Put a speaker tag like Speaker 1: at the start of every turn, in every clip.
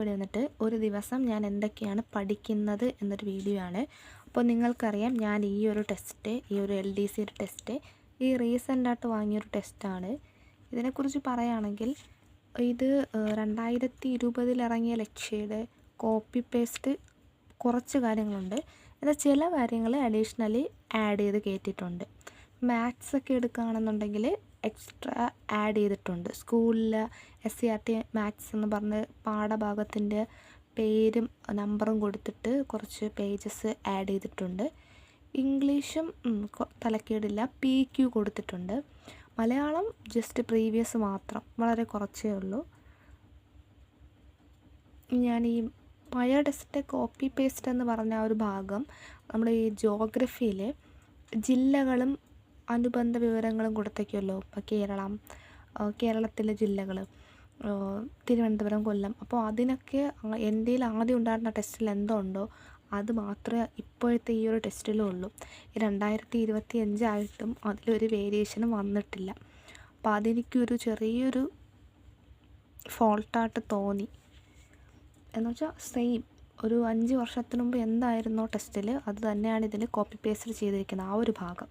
Speaker 1: ഇവിടെ വന്നിട്ട് ഒരു ദിവസം ഞാൻ എന്തൊക്കെയാണ് പഠിക്കുന്നത് എന്നൊരു വീഡിയോ ആണ്. അപ്പോൾ നിങ്ങൾക്കറിയാം ഞാൻ ഈ ഒരു LDC ടെസ്റ്റ് ഈ റീസെൻ്റായിട്ട് വാങ്ങിയൊരു ടെസ്റ്റാണ്. ഇതിനെക്കുറിച്ച് പറയുകയാണെങ്കിൽ ഇത് 2020 ഇറങ്ങിയ ലക്ഷ്യയുടെ കോപ്പി പേസ്റ്റ് കുറച്ച് കാര്യങ്ങളുണ്ട്. എന്നാൽ ചില കാര്യങ്ങൾ അഡീഷണലി ആഡ് ചെയ്ത് കയറ്റിയിട്ടുണ്ട്. മാത്സ് ഒക്കെ എടുക്കുകയാണെന്നുണ്ടെങ്കിൽ എക്സ്ട്രാ ആഡ് ചെയ്തിട്ടുണ്ട്. സ്കൂളിൽ SCERT മാത്സ് എന്ന് പറഞ്ഞ് പാഠഭാഗത്തിൻ്റെ പേരും നമ്പറും കൊടുത്തിട്ട് കുറച്ച് പേജസ് ആഡ് ചെയ്തിട്ടുണ്ട്. ഇംഗ്ലീഷും തലക്കേടില്ല, PQ കൊടുത്തിട്ടുണ്ട്. മലയാളം ജസ്റ്റ് പ്രീവിയസ് മാത്രം, വളരെ കുറച്ചേ ഉള്ളൂ. ഞാൻ ഈ പഴയ ടെസ്റ്റ് കോപ്പി പേസ്റ്റ് എന്ന് പറഞ്ഞ ഒരു ഭാഗം നമ്മുടെ ഈ ജോഗ്രഫിയിൽ ജില്ലകളും അനുബന്ധ വിവരങ്ങളും കൊടുത്തേക്കുമല്ലോ. ഇപ്പോൾ കേരളത്തിലെ ജില്ലകൾ തിരുവനന്തപുരം, കൊല്ലം. അപ്പോൾ അതിനൊക്കെ എൻ്റെ ആദ്യം ഉണ്ടായിരുന്ന ടെസ്റ്റിൽ എന്തുണ്ടോ അത് മാത്രമേ ഇപ്പോഴത്തെ ഈ ഒരു ടെസ്റ്റിലും ഉള്ളൂ. 2025 ആയിട്ടും അതിലൊരു വേരിയേഷനും വന്നിട്ടില്ല. അപ്പോൾ അതെനിക്കൊരു ചെറിയൊരു ഫോൾട്ടായിട്ട് തോന്നി. എന്നുവെച്ചാൽ സെയിം ഒരു 5 വർഷത്തിന് മുമ്പ് എന്തായിരുന്നോ ടെസ്റ്റിൽ അത് തന്നെയാണ് ഇതിൽ കോപ്പി പേസ്റ്റ് ചെയ്തിരിക്കുന്നത്. ആ ഒരു ഭാഗം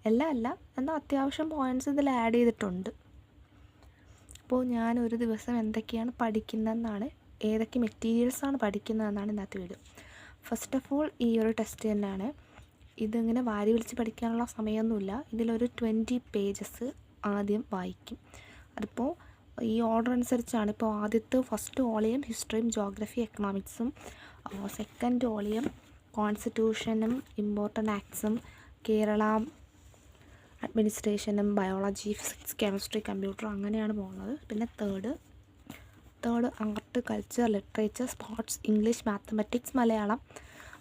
Speaker 1: എല്ലാം അല്ല, എന്നാൽ അത്യാവശ്യം പോയിൻറ്റ്സ് ഇതിൽ ആഡ് ചെയ്തിട്ടുണ്ട്. അപ്പോൾ ഞാൻ ഒരു ദിവസം എന്തൊക്കെയാണ് പഠിക്കുന്നതെന്നാണ്, ഏതൊക്കെ മെറ്റീരിയൽസാണ് പഠിക്കുന്നതെന്നാണ് ഇന്നത്തെ വീഡിയോ. ഫസ്റ്റ് ഓഫ് ഓൾ ഈ ഒരു ടെസ്റ്റ് തന്നെയാണ്. ഇതിങ്ങനെ വാരി വിളിച്ച് പഠിക്കാനുള്ള സമയമൊന്നുമില്ല. ഇതിലൊരു 20 പേജസ് ആദ്യം വായിക്കും. അതിപ്പോൾ ഈ ഓർഡർ അനുസരിച്ചാണ്. ഇപ്പോൾ ആദ്യത്തെ ഫസ്റ്റ് വോളിയം ഹിസ്റ്ററിയും ജോഗ്രഫി എക്കണോമിക്സും, സെക്കൻഡ് വോളിയം കോൺസ്റ്റിറ്റ്യൂഷനും ഇമ്പോർട്ടൻ്റ് ആക്ട്സും കേരള അഡ്മിനിസ്ട്രേഷനും ബയോളജി, ഫിസിക്സ്, കെമിസ്ട്രി, കമ്പ്യൂട്ടർ അങ്ങനെയാണ് പോകുന്നത്. പിന്നെ third art, culture, literature, sports, English, mathematics, Malayalam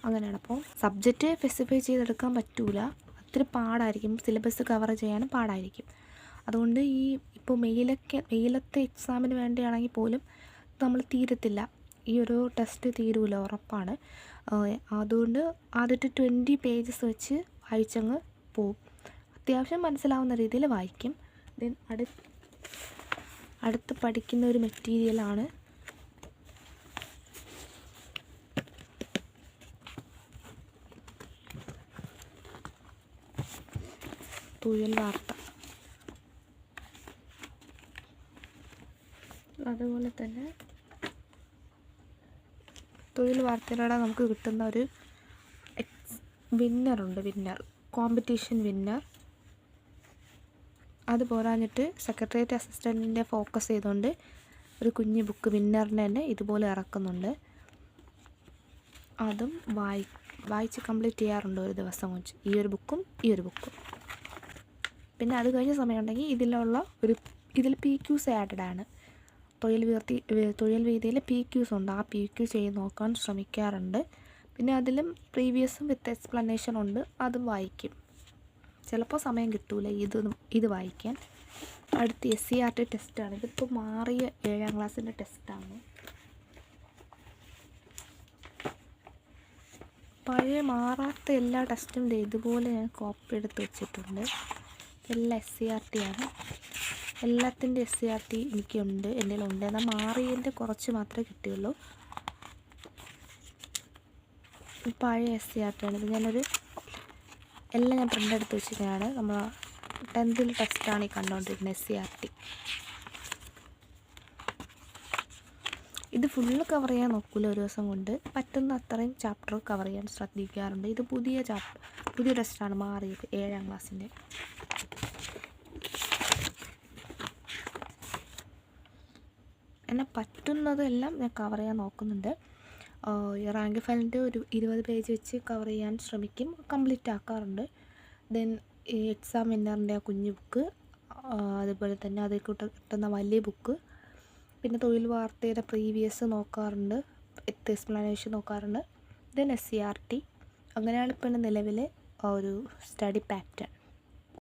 Speaker 1: അങ്ങനെയാണ്. അപ്പോൾ സബ്ജക്റ്റ് സ്പെസിഫൈ ചെയ്തെടുക്കാൻ പറ്റില്ല, ഒത്തിരി പാടായിരിക്കും. സിലബസ് കവർ ചെയ്യാനും പാടായിരിക്കും. അതുകൊണ്ട് ഇപ്പോൾ മെയിലത്തെ എക്സാമിന് വേണ്ടിയാണെങ്കിൽ പോലും നമ്മൾ തീരത്തില്ല, ഈ ഒരു ടെസ്റ്റ് തീരൂല, ഉറപ്പാണ്. അതുകൊണ്ട് ആദ്യത്തെ 20 പേജസ് വെച്ച് വായിച്ചങ്ങ് പോവും. അത്യാവശ്യം മനസ്സിലാവുന്ന രീതിയിൽ വായിക്കും. ദെൻ അടുത്ത് പഠിക്കുന്ന ഒരു മെറ്റീരിയലാണ് തൊഴിൽ വാർത്ത. അതുപോലെ തന്നെ തൊഴിൽ വാർത്തയിലൂടെ നമുക്ക് കിട്ടുന്ന ഒരു വിന്നർ കോമ്പറ്റീഷൻ വിന്നർ. അത് പോരാഞ്ഞിട്ട് സെക്രട്ടേറിയറ്റ് അസിസ്റ്റൻറ്റിൻ്റെ ഫോക്കസ് ചെയ്തുകൊണ്ട് ഒരു കുഞ്ഞു ബുക്ക് വിന്നറിനെ തന്നെ ഇതുപോലെ ഇറക്കുന്നുണ്ട്. അതും വായിച്ച് കംപ്ലീറ്റ് ചെയ്യാറുണ്ട് ഒരു ദിവസം വെച്ച്, ഈ ഒരു ബുക്കും. പിന്നെ അത് കഴിഞ്ഞ സമയമുണ്ടെങ്കിൽ ഇതിൽ PQs ആഡഡ് ആണ്. തൊഴിൽ വീതിയിൽ PQs ഉണ്ട്. ആ PQ ചെയ്ത് നോക്കാൻ ശ്രമിക്കാറുണ്ട്. പിന്നെ അതിലും പ്രീവിയസും വിത്ത് എക്സ്പ്ലനേഷൻ ഉണ്ട്, അതും വായിക്കും. ചിലപ്പോൾ സമയം കിട്ടൂല ഇത് വായിക്കാൻ. അടുത്ത് SCERT ടെസ്റ്റാണ്. ഇതിപ്പോൾ മാറിയ 7ാം ക്ലാസ്സിൻ്റെ ടെസ്റ്റാണ്. പഴയ മാറാത്ത എല്ലാ ടെസ്റ്റും ഇതുപോലെ ഞാൻ കോപ്പി എടുത്ത് വെച്ചിട്ടുണ്ട്. എല്ലാം SCERT ആണ്. എല്ലാത്തിൻ്റെ SCERT എനിക്കുണ്ട്, എൻ്റെ കയ്യിലുണ്ട്. എന്നാൽ മാറിയതിൻ്റെ കുറച്ച് മാത്രമേ കിട്ടിയുള്ളൂ. പഴയ SCERT ആണ്. ഇത് എല്ലാം ഞാൻ പ്രിൻ്റ് എടുത്ത് വെച്ചിട്ടാണ്. നമ്മൾ 10th ടെസ്റ്റാണ് ഈ കണ്ടുകൊണ്ടിരിക്കുന്നത്, SCERT. ഇത് ഫുള്ള് കവർ ചെയ്യാൻ നോക്കില്ല ഒരു ദിവസം കൊണ്ട്. പറ്റുന്ന അത്രയും ചാപ്റ്റർ കവർ ചെയ്യാൻ ശ്രദ്ധിക്കാറുണ്ട്. ഇത് പുതിയ ടെസ്റ്റാണ്, മാറിയത് 7ാം ക്ലാസ്സിൻ്റെ. എന്നെ പറ്റുന്നതെല്ലാം ഞാൻ കവർ ചെയ്യാൻ നോക്കുന്നുണ്ട്. റാങ്ക് ഫയലിൻ്റെ ഒരു 20 പേജ് വെച്ച് കവർ ചെയ്യാൻ ശ്രമിക്കും, കംപ്ലീറ്റ് ആക്കാറുണ്ട്. ദെൻ ഈ എക്സാം വിന്നറിൻ്റെ ആ കുഞ്ഞു ബുക്ക്, അതുപോലെ തന്നെ അതിൽ കിട്ടുന്ന വലിയ ബുക്ക്, പിന്നെ തൊഴിൽ വാർത്തയുടെ പ്രീവിയസ് നോക്കാറുണ്ട്, എക്സ്പ്ലനേഷൻ നോക്കാറുണ്ട്. Then SCERT. അങ്ങനെയാണ് ഇപ്പോൾ നിലവിലെ ഒരു സ്റ്റഡി പാറ്റേൺ.